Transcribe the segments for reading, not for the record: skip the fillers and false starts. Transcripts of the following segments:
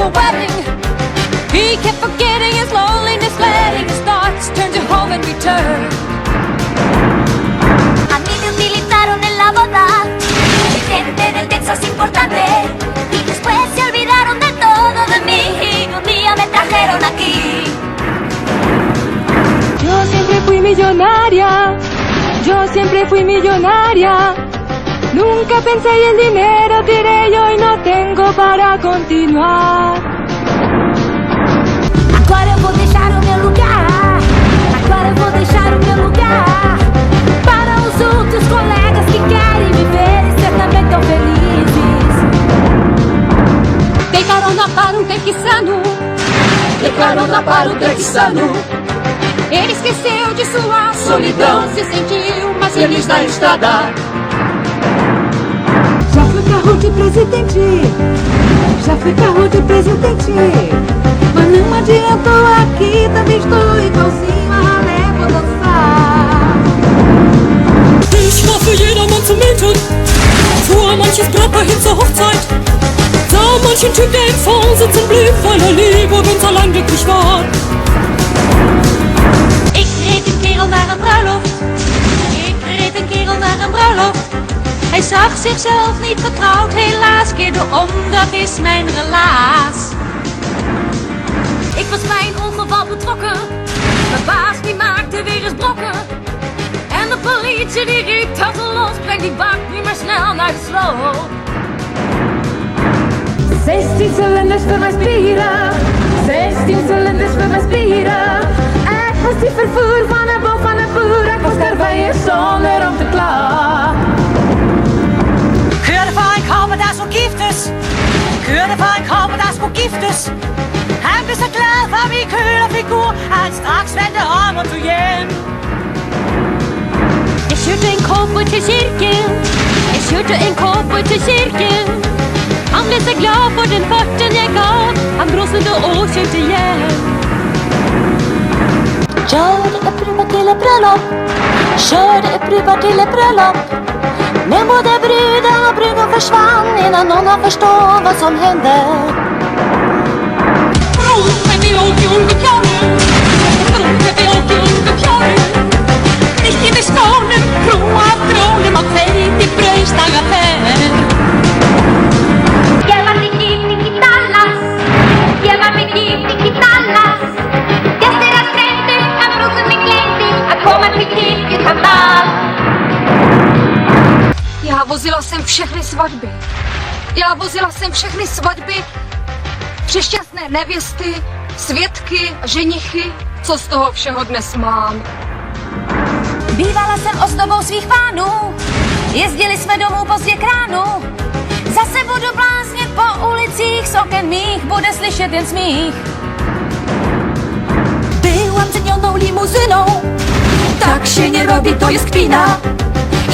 a wedding. He kept forgetting his loneliness, letting his thoughts turn to home and return. A mí me utilizaron en la boda, el gente del Texas importante, y después se olvidaron de todo de mí, y un día me trajeron aquí. Yo siempre fui millonaria, yo siempre fui millonaria. Nunca pensé y el dinero tiré yo y no tengo para continuar. Agora eu vou deixar o meu lugar, agora eu vou deixar o meu lugar para os outros colegas que querem viver e ser também tão felizes. Dei carona para um texano, dei carona para um texano. Ele esqueceu de sua solidão, se sentiu mais feliz na estrada. Já fui carro de presidente, já fui carro de presidente, mas não adiantou aqui, também estou igualzinho a ralé, vou dançar. Ich war für jedermann zum Mädchen, fuhr manches Brautpaar hin zur Hochzeit, sah manchen Typ, der im Fond sitzen blieb, weil er lieb und ganz allein glücklich war. Ik reed een kerel naar een bruiloft, ik reed een kerel naar een bruiloft. Hij zag zichzelf niet getrouwd, helaas keerde om, dat is mijn relaas. Ik was bij een ongeval betrokken, mijn baas die maakte weer eens brokken. En de politie die riep dat los, breng die bak niet meer snel naar de sloot. 16 cilinders voor mijn spieren, 16 cilinders voor mijn spieren. Ik was die vervoer van een boom van een boer, ik was daarbij zonder om te klagen. Kørte for en kommer, der så giftes. Kørte for en kommer, der skulle giftes. Han blev så glad for min kølerfigur, at han straks vendte om og tog hjem. Jeg kørte en cowboy til kirken, jeg kørte en cowboy til kirken. Han blev så glad for den farten jeg gav, han bromsade och kørte hjem. Körde ett brudpar till ett bröllop, körde ett brudpar till ett bröllop. Men både bruden och bruden försvann innan någon har förstått vad som hände. Nicht in de stonen, kroa tronen, maar twee die breustdagen ver. Llévame tiki talas, llévame tiki talas. Desde las frente, a bruden min klienti, a komma till tiki talas. Já vozila jsem všechny svatby. Já vozila jsem všechny svatby, přešťastné nevěsty, svědky, ženichy, co z toho všeho dnes mám. Bývala jsem ozdobou svých pánů, jezdili jsme domů pozdě k ránu. Zase budu bláznit po ulicích, z oken mých bude slyšet jen smích. Byłam cenioną limuzyną, tak się nie robi, to jest kpina.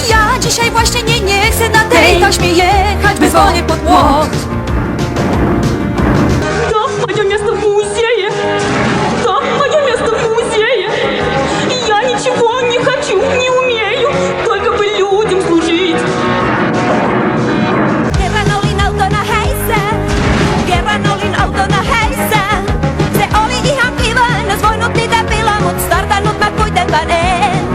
Ja dzisiaj właśnie nie chcę na tej taśmie jechać, by dzwonię pod płot. Да, мое место в музее. Да, мое место в музее. Я ничего не хочу, не умею, только бы людям служить. Kerran olin autona häissä, kerran olin autona häissä. Se oli ihan kiva, en ois voinut niitä pilaa, mut startannut mä kuitenkaan en.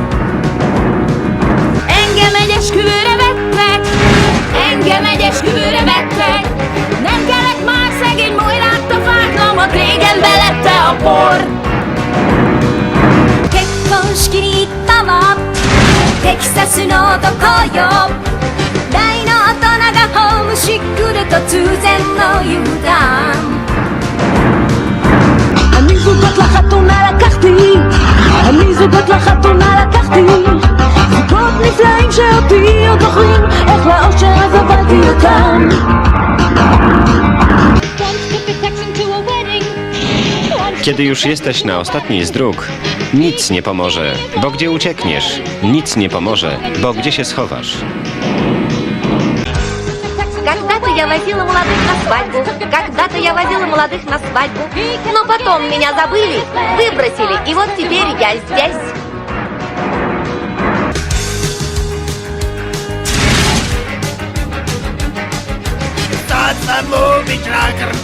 Engem egy esküvőre vettek, engem egy esküvőre vettek. Nem kellett már szegény mojrátta fáknom, ott régen belette a por. Kekkonskinitama, Texasのどこよ。大の大人がホームシックで突然の U-turn. אני זוגות לחתונה לקחתי, אני זוגות לחתונה לקחתי. זוגות נפלאים שאותי עוד זוכרים, איך לאושר אז הובלתי אותם. Kiedy już jesteś na ostatniej z dróg, nic nie pomoże, bo gdzie uciekniesz? Nic nie pomoże, bo gdzie się schowasz? Когда-то я возила молодых на свадьбу, когда-то я возила молодых на свадьбу. Но потом меня забыли, выбросили, и вот теперь я здесь. Start a movie truck and